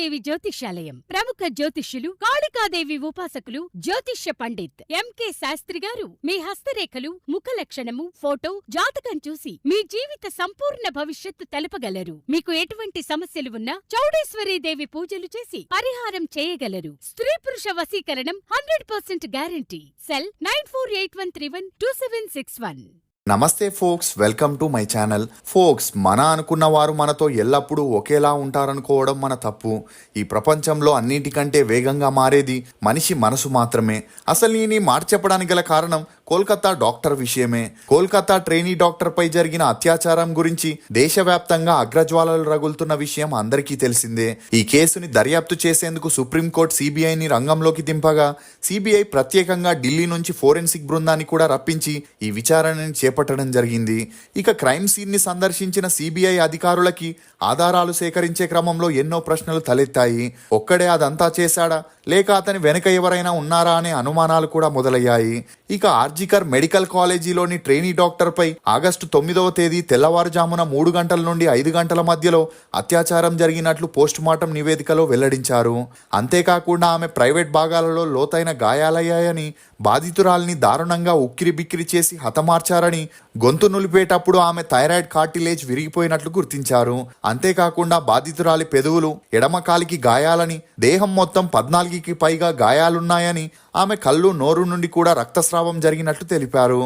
కాళికాదేవి జ్యోతిష్యాలయం. ప్రముఖ జ్యోతిష్యులు, కాళికాదేవి ఉపాసకులు, జ్యోతిష్య పండిత్ ఎంకే శాస్త్రి గారు మీ హస్తరేఖలు, ముఖ లక్షణము, ఫోటో, జాతకం చూసి మీ జీవిత సంపూర్ణ భవిష్యత్తు తెలపగలరు. మీకు ఎటువంటి సమస్యలు ఉన్నా చౌడేశ్వరీదేవి పూజలు చేసి పరిహారం చేయగలరు. స్త్రీ పురుష వశీకరణం 100% గ్యారంటీ. సెల్ 9481312761. నమస్తే folks, welcome to my channel. Folks, మన అనుకున్న వారు మనతో ఎల్లప్పుడూ ఒకేలా ఉంటారనుకోవడం మన తప్పు. ఈ ప్రపంచంలో అన్నిటికంటే వేగంగా మారేది మనిషి మనసు మాత్రమే. అసలు నేను ఈ మాట చెప్పడానికి గల కారణం కోల్కతా డాక్టర్ విషయమే. కోల్కతా ట్రైనీ డాక్టర్ పై జరిగిన అత్యాచారం గురించి దేశవ్యాప్తంగా అగ్రజ్వాలలు రగులుతున్న విషయం అందరికీ తెలిసిందే. ఈ కేసుని దర్యాప్తు చేసేందుకు సుప్రీంకోర్టు సిబిఐని రంగంలోకి దింపగా సిబిఐ ప్రత్యేకంగా ఢిల్లీ నుంచి ఫోరెన్సిక్ బృందాన్ని కూడా రప్పించి ఈ విచారణని చేపట్టడం జరిగింది. ఇక క్రైమ్ సీన్ ని సందర్శించిన సిబిఐ అధికారులకి ఆధారాలు సేకరించే క్రమంలో ఎన్నో ప్రశ్నలు తలెత్తాయి. ఒక్కడే అదంతా చేశాడా, లేక అతని వెనుక ఎవరైనా ఉన్నారా అనే అనుమానాలు కూడా మొదలయ్యాయి. ఇక ఆర్జికర్ మెడికల్ కాలేజీలోని ట్రైనీ డాక్టర్ పై ఆగస్టు 9వ తేదీ తెల్లవారుజామున 3 గంటల నుండి 5 గంటల మధ్యలో అత్యాచారం జరిగినట్లు పోస్టుమార్టం నివేదికలో వెల్లడించారు. అంతేకాకుండా ఆమె ప్రైవేట్ భాగాలలో లోతైన గాయాలయ్యాయని, బాధితురాల్ని దారుణంగా ఉక్కిరిబిక్కిరి చేసి హతమార్చారని, గొంతు నులిపేటప్పుడు ఆమె థైరాయిడ్ కార్టిలేజ్ విరిగిపోయినట్లు గుర్తించారు. అంతేకాకుండా బాధితురాలి పెదవులు, ఎడమ కాలికి గాయాలని, దేహం మొత్తం 14కి పైగా గాయాలున్నాయని, ఆమె కళ్ళు, నోరు నుండి కూడా రక్తస్రావం జరిగినట్లు తెలిపారు.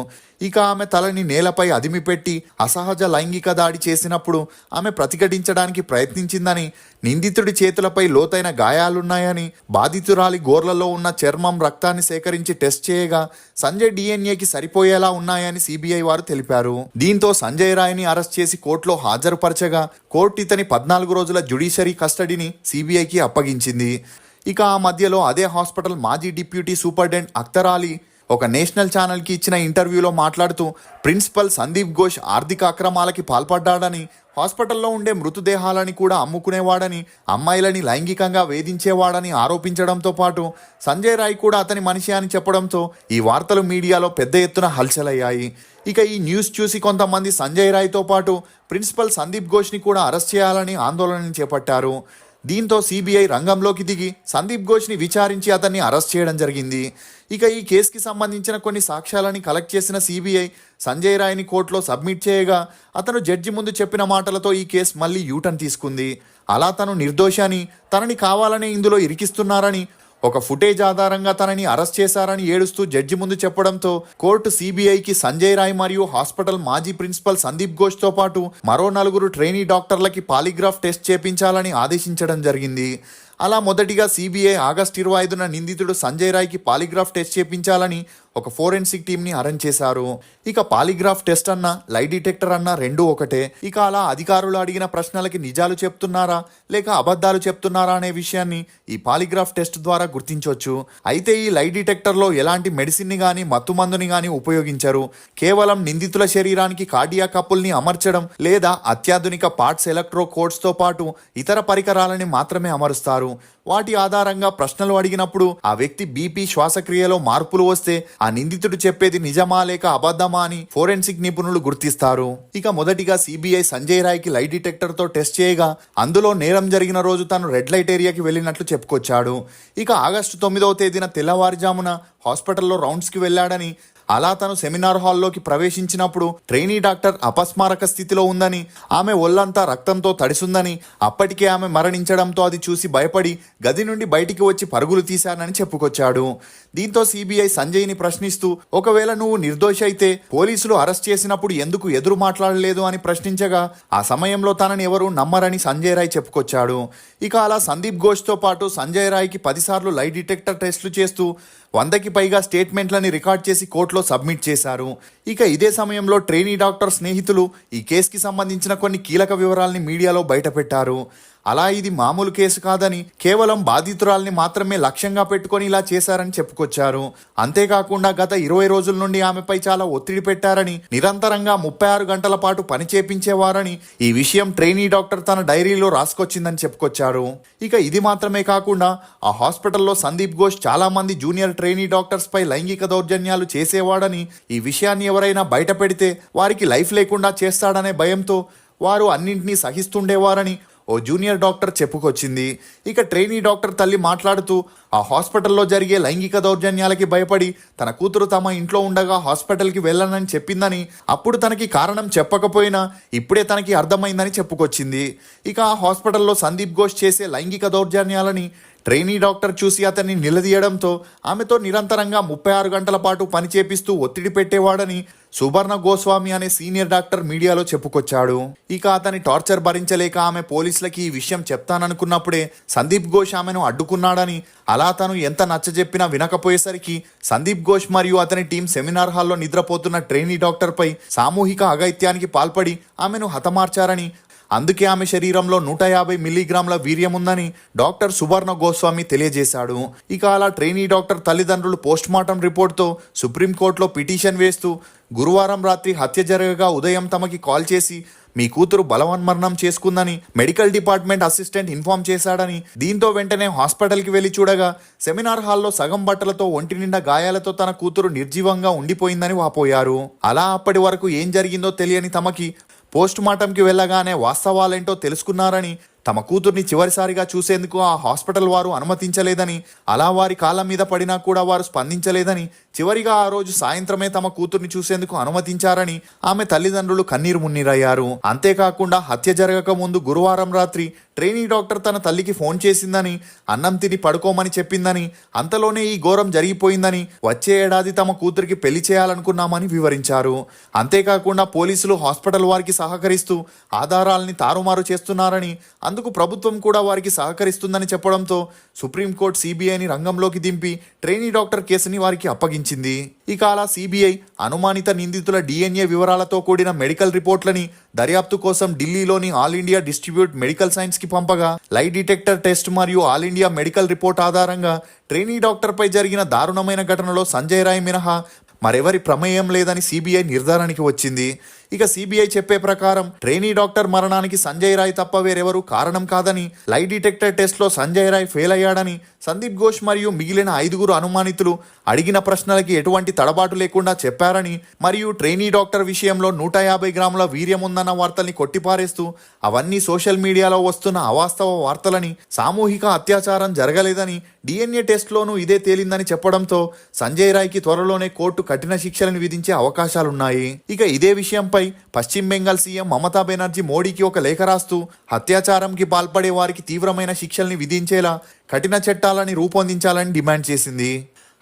ఇక ఆమె తలని నేలపై అదిమిపెట్టి అసహజ లైంగిక దాడి చేసినప్పుడు ఆమె ప్రతిఘటించడానికి ప్రయత్నించిందని, నిందితుడి చేతులపై లోతైన గాయాలున్నాయని, బాధితురాలి గోర్లలో ఉన్న చర్మం, రక్తాన్ని సేకరించి టెస్ట్ చేయగా సంజయ్ డిఎన్ఏకి సరిపోయేలా ఉన్నాయని సిబిఐ వారు తెలిపారు. దీంతో సంజయ్ రాయ్ని అరెస్ట్ చేసి కోర్టులో హాజరుపరచగా కోర్టు ఇతని 14 రోజుల జ్యుడిషియరీ కస్టడీని సిబిఐకి అప్పగించింది. ఇక ఆ మధ్యలో అదే హాస్పిటల్ మాజీ డిప్యూటీ సూపరింటెండెంట్ అఖ్తర్ అలీ ఒక నేషనల్ ఛానల్కి ఇచ్చిన ఇంటర్వ్యూలో మాట్లాడుతూ ప్రిన్సిపల్ సందీప్ ఘోష్ ఆర్థిక అక్రమాలకి పాల్పడ్డాడని, హాస్పిటల్లో ఉండే మృతదేహాలని కూడా అమ్ముకునేవాడని, అమ్మాయిలని లైంగికంగా వేధించేవాడని ఆరోపించడంతో పాటు సంజయ్ రాయ్ కూడా అతని మనిషి అని చెప్పడంతో ఈ వార్తలు మీడియాలో పెద్ద ఎత్తున హల్చలయ్యాయి. ఇక ఈ న్యూస్ చూసి కొంతమంది సంజయ్ రాయ్తో పాటు ప్రిన్సిపల్ సందీప్ ఘోష్ని కూడా అరెస్ట్ చేయాలని ఆందోళన చేపట్టారు. దీంతో సిబిఐ రంగంలోకి దిగి సందీప్ ఘోష్ని విచారించి అతన్ని అరెస్ట్ చేయడం జరిగింది. ఇక ఈ కేసుకి సంబంధించిన కొన్ని సాక్ష్యాలని కలెక్ట్ చేసిన సిబిఐ సంజయ్ రాయ్ని కోర్టులో సబ్మిట్ చేయగా అతను జడ్జి ముందు చెప్పిన మాటలతో ఈ కేసు మళ్ళీ యూటర్న్ తీసుకుంది. అలా తను నిర్దోషి అని, తనని కావాలనే ఇందులో ఇరికిస్తున్నారని, ఒక ఫుటేజ్ ఆధారంగా తనని అరెస్ట్ చేశారని ఏడుస్తూ జడ్జి ముందు చెప్పడంతో కోర్టు సిబిఐకి సంజయ్ రాయ్ మరియు హాస్పిటల్ మాజీ ప్రిన్సిపల్ సందీప్ ఘోష్తో పాటు మరో 4 ట్రైనీ డాక్టర్లకి పాలిగ్రాఫ్ టెస్ట్ చేపించాలని ఆదేశించడం జరిగింది. అలా మొదటిగా సిబిఐ ఆగస్టు 25న నిందితుడు సంజయ్ రాయ్కి పాలిగ్రాఫ్ టెస్ట్ చేపించాలని ఒక ఫోరెన్సిక్ టీమ్ని అరేంజ్ చేశారు. ఇక పాలిగ్రాఫ్ టెస్ట్ అన్నా, లై డిటెక్టర్ అన్నా రెండూ ఒకటే. ఇక అలా అధికారులు అడిగిన ప్రశ్నలకి నిజాలు చెప్తున్నారా లేక అబద్ధాలు చెప్తున్నారా అనే విషయాన్ని ఈ పాలిగ్రాఫ్ టెస్ట్ ద్వారా గుర్తించవచ్చు. అయితే ఈ లై డిటెక్టర్లో ఎలాంటి మెడిసిన్ని కానీ, మత్తుమందుని కానీ ఉపయోగించరు. కేవలం నిందితుల శరీరానికి కార్డియాక్ కప్పుల్ని అమర్చడం లేదా అత్యాధునిక పార్ట్స్ ఎలక్ట్రో కోడ్స్తో పాటు ఇతర పరికరాలని మాత్రమే అమరుస్తారు. వాటి ఆధారంగా ప్రశ్నలు అడిగినప్పుడు ఆ వ్యక్తి బీపీ, శ్వాసక్రియలో మార్పులు వస్తే ఆ నిందితుడు చెప్పేది నిజమా లేక అబద్ధమా అని ఫోరెన్సిక్ నిపుణులు గుర్తిస్తారు. ఇక మొదటిగా సిబిఐ సంజయ్ రాయ్కి లై డిటెక్టర్ తో టెస్ట్ చేయగా అందులో నేరం జరిగిన రోజు తాను రెడ్ లైట్ ఏరియాకి వెళ్ళినట్లు చెప్పుకొచ్చాడు. ఇక ఆగస్టు 9వ తేదీన తెల్లవారుజామున హాస్పిటల్లో రౌండ్స్కి వెళ్ళాడని, అలా తను సెమినార్ హాల్లోకి ప్రవేశించినప్పుడు ట్రైనీ డాక్టర్ అపస్మారక స్థితిలో ఉందని, ఆమె ఒళ్ళంతా రక్తంతో తడిసుందని, అప్పటికే ఆమె మరణించడంతో అది చూసి భయపడి గది నుండి బయటికి వచ్చి పరుగులు తీశానని చెప్పుకొచ్చాడు. దీంతో సిబిఐ సంజయ్ని ప్రశ్నిస్తూ ఒకవేళ నువ్వు నిర్దోషి అయితే పోలీసులు అరెస్ట్ చేసినప్పుడు ఎందుకు ఎదురు మాట్లాడలేదు అని ప్రశ్నించగా ఆ సమయంలో తనని ఎవరు నమ్మరని సంజయ్ రాయ్ చెప్పుకొచ్చాడు. ఇక అలా సందీప్ ఘోష్తో పాటు సంజయ్ రాయ్కి 10 సార్లు లై డిటెక్టర్ టెస్టులు చేస్తూ 100కి పైగా స్టేట్మెంట్లని రికార్డ్ చేసి కోర్టులో సబ్మిట్ చేశారు. ఇక ఇదే సమయంలో ట్రైనీ డాక్టర్ స్నేహితులు ఈ కేసుకి సంబంధించిన కొన్ని కీలక వివరాల్ని మీడియాలో బయటపెట్టారు. అలా ఇది మామూలు కేసు కాదని, కేవలం బాధితురాల్ని మాత్రమే లక్ష్యంగా పెట్టుకొని ఇలా చేశారని చెప్పుకొచ్చారు. అంతేకాకుండా గత 20 రోజుల నుండి ఆమెపై చాలా ఒత్తిడి పెట్టారని, నిరంతరంగా 36 గంటల పాటు పని చేపించేవారని ఈ విషయం ట్రైనీ డాక్టర్ తన డైరీలో రాసుకొచ్చిందని చెప్పుకొచ్చారు. ఇక ఇది మాత్రమే కాకుండా ఆ హాస్పిటల్లో సందీప్ ఘోష్ చాలా మంది జూనియర్ ట్రైనీ డాక్టర్స్ పై లైంగిక దౌర్జన్యాలు చేసేవాడని, ఈ విషయాన్ని ఎవరైనా బయట పెడితే వారికి లైఫ్ లేకుండా చేస్తాడనే భయంతో వారు అన్నింటినీ సహిస్తుండేవారని, ఓ జూనియర్ డాక్టర్ చెప్పుకొచ్చింది. ఇక ట్రైనీ డాక్టర్ తల్లి మాట్లాడుతూ ఆ హాస్పిటల్లో జరిగే లైంగిక దౌర్జన్యాలకి భయపడి తన కూతురు తమ ఇంట్లో ఉండగా హాస్పిటల్కి వెళ్ళనని చెప్పిందని, అప్పుడు తనకి కారణం చెప్పకపోయినా ఇప్పుడే తనకి అర్థమైందని చెప్పుకొచ్చింది. ఇక ఆ హాస్పిటల్లో సందీప్ ఘోష్ చేసే లైంగిక దౌర్జన్యాలని ట్రైనీ డాక్టర్ చూసి అతన్ని నిలదీయడంతో ఆమెతో నిరంతరంగా 36 గంటల పాటు పని చేపిస్తూ ఒత్తిడి పెట్టేవాడని సుబర్ణ గోస్వామి అనే సీనియర్ డాక్టర్ మీడియాలో చెప్పుకొచ్చాడు. ఇక అతని టార్చర్ భరించలేక ఆమె పోలీసులకి ఈ విషయం చెప్తాననుకున్నప్పుడే సందీప్ ఘోష్ ఆమెను అడ్డుకున్నాడని, అలా తను ఎంత నచ్చజెప్పినా వినకపోయేసరికి సందీప్ ఘోష్ మరియు అతని టీం సెమినార్ హాల్లో నిద్రపోతున్న ట్రైనీ డాక్టర్పై సామూహిక అఘాయిత్యానికి పాల్పడి ఆమెను హతమార్చారని, అందుకే ఆమె శరీరంలో 150 మిల్లీగ్రాముల వీర్యం ఉందని డాక్టర్ సుబర్ణ గోస్వామి తెలియజేశాడు. ఇక అలా ట్రైనీ డాక్టర్ తల్లిదండ్రులు పోస్ట్మార్టం రిపోర్ట్తో సుప్రీంకోర్టులో పిటిషన్ వేస్తూ గురువారం రాత్రి హత్య జరగగా ఉదయం తమకి కాల్ చేసి మీ కూతురు బలవన్మరణం చేసుకుందని మెడికల్ డిపార్ట్మెంట్ అసిస్టెంట్ ఇన్ఫార్మ్ చేశాడని, దీంతో వెంటనే హాస్పిటల్కి వెళ్లి చూడగా సెమినార్ హాల్లో సగం బట్టలతో ఒంటి నిండా గాయాలతో తన కూతురు నిర్జీవంగా ఉండిపోయిందని వాపోయారు. అలా అప్పటి వరకు ఏం జరిగిందో తెలియని తమకి పోస్టుమార్టంకి వెళ్ళగానే వాస్తవాలేంటో తెలుసుకున్నారని, తమ కూతుర్ని చివరిసారిగా చూసేందుకు ఆ హాస్పిటల్ వారు అనుమతించలేదని, అలా వారి కాళ్ళ మీద పడినా కూడా వారు స్పందించలేదని, చివరిగా ఆ రోజు సాయంత్రమే తమ కూతుర్ని చూసేందుకు అనుమతించారని ఆమె తల్లిదండ్రులు కన్నీరు మున్నీరయ్యారు. అంతేకాకుండా హత్య జరగక ముందు గురువారం రాత్రి ట్రైనీ డాక్టర్ తన తల్లికి ఫోన్ చేసిందని, అన్నం తిని పడుకోమని చెప్పిందని, అంతలోనే ఈ ఘోరం జరిగిపోయిందని, వచ్చే ఏడాది తమ కూతురికి పెళ్లి చేయాలనుకున్నామని వివరించారు. అంతేకాకుండా పోలీసులు హాస్పిటల్ వారికి సహకరిస్తూ ఆధారాలని తారుమారు చేస్తున్నారని, అందుకు ప్రభుత్వం కూడా వారికి సహకరిస్తుందని చెప్పడంతో సుప్రీంకోర్టు సిబిఐని రంగంలోకి దింపి ట్రైనీ డాక్టర్ కేసుని వారికి అప్పగించింది. ఇక అలా సిబిఐ అనుమానిత నిందితుల DNA వివరాలతో కూడిన మెడికల్ రిపోర్ట్లని దర్యాప్తు కోసం ఢిల్లీలోని all India distribute medical science కి పంపగా లై డిటెక్టర్ టెస్ట్ మరియు ఆల్ ఇండియా మెడికల్ రిపోర్ట్ ఆధారంగా ట్రైనీ డాక్టర్పై జరిగిన దారుణమైన ఘటనలో సంజయ్ రాయ్ మినహా మరెవరి ప్రమేయం లేదని సిబిఐ నిర్ధారణకి వచ్చింది. ఇక సిబిఐ చెప్పే ప్రకారం ట్రైనీ డాక్టర్ మరణానికి సంజయ్ రాయ్ తప్ప వేరెవరూ కారణం కాదని, లై డిటెక్టర్ టెస్ట్లో సంజయ్ రాయ్ ఫెయిల్ అయ్యాడని, సందీప్ ఘోష్ మరియు మిగిలిన 5 అనుమానితులు అడిగిన ప్రశ్నలకి ఎటువంటి తడబాటు లేకుండా చెప్పారని, మరియు ట్రైనీ డాక్టర్ విషయంలో 150 గ్రాముల వీర్యం ఉందన్న వార్తల్ని కొట్టిపారేస్తూ అవన్నీ సోషల్ మీడియాలో వస్తున్న అవాస్తవ వార్తలని, సామూహిక అత్యాచారం జరగలేదని, DNA టెస్ట్లోనూ ఇదే తేలిందని చెప్పడంతో సంజయ్ రాయ్కి త్వరలోనే కోర్టు కఠిన శిక్షలను విధించే అవకాశాలున్నాయి. ఇక ఇదే విషయంపై పశ్చిమ బెంగాల్ సీఎం మమతా బెనర్జీ మోడీకి ఒక లేఖ రాస్తూ అత్యాచారంకి పాల్పడే వారికి తీవ్రమైన శిక్షల్ని విధించేలా కఠిన చట్టాలని రూపొందించాలని డిమాండ్ చేసింది.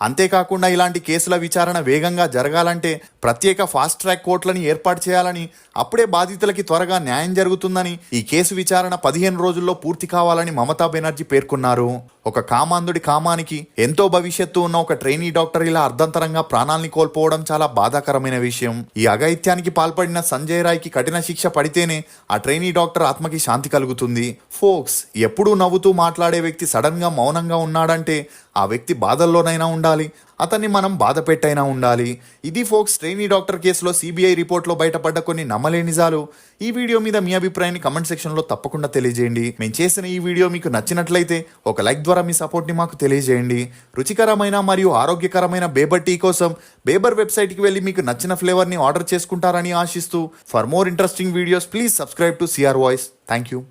అంతేకాకుండా ఇలాంటి కేసుల విచారణ వేగంగా జరగాలంటే ప్రత్యేక ఫాస్ట్ ట్రాక్ కోర్టులను ఏర్పాటు చేయాలని, అప్పుడే బాధితులకి త్వరగా న్యాయం జరుగుతుందని, ఈ కేసు విచారణ 15 రోజుల్లో పూర్తి కావాలని మమతా బెనర్జీ పేర్కొన్నారు. ఒక కామాంధుడి కామానికి ఎంతో భవిష్యత్తు ఉన్న ఒక ట్రైనీ డాక్టర్ ఇలా అర్ధంతరంగా ప్రాణాల్ని కోల్పోవడం చాలా బాధాకరమైన విషయం. ఈ అఘాయిత్యానికి పాల్పడిన సంజయ్ రాయ్కి కఠిన శిక్ష పడితేనే ఆ ట్రైనీ డాక్టర్ ఆత్మకి శాంతి కలుగుతుంది. ఫోక్స్, ఎప్పుడూ నవ్వుతూ మాట్లాడే వ్యక్తి సడన్ గా మౌనంగా ఉన్నాడంటే ఆ వ్యక్తి బాధల్లోనైనా ఉండాలి, అతన్ని మనం బాధ పెట్టైనా ఉండాలి. ఇది ఫోక్స్ ట్రైనీ డాక్టర్ కేసులో సిబిఐ రిపోర్ట్లో బయటపడ్డ కొన్ని నమ్మలేని నిజాలు. ఈ వీడియో మీద మీ అభిప్రాయాన్ని కమెంట్ సెక్షన్లో తప్పకుండా తెలియజేయండి. మేము చేసిన ఈ వీడియో మీకు నచ్చినట్లయితే ఒక లైక్ ద్వారా మీ సపోర్ట్ని మాకు తెలియజేయండి. రుచికరమైన మరియు ఆరోగ్యకరమైన బేబర్ టీ కోసం బేబర్ వెబ్సైట్కి వెళ్ళి మీకు నచ్చిన ఫ్లేవర్ని ఆర్డర్ చేసుకుంటారని ఆశిస్తూ, for more interesting videos please subscribe to CR voice. Thank you.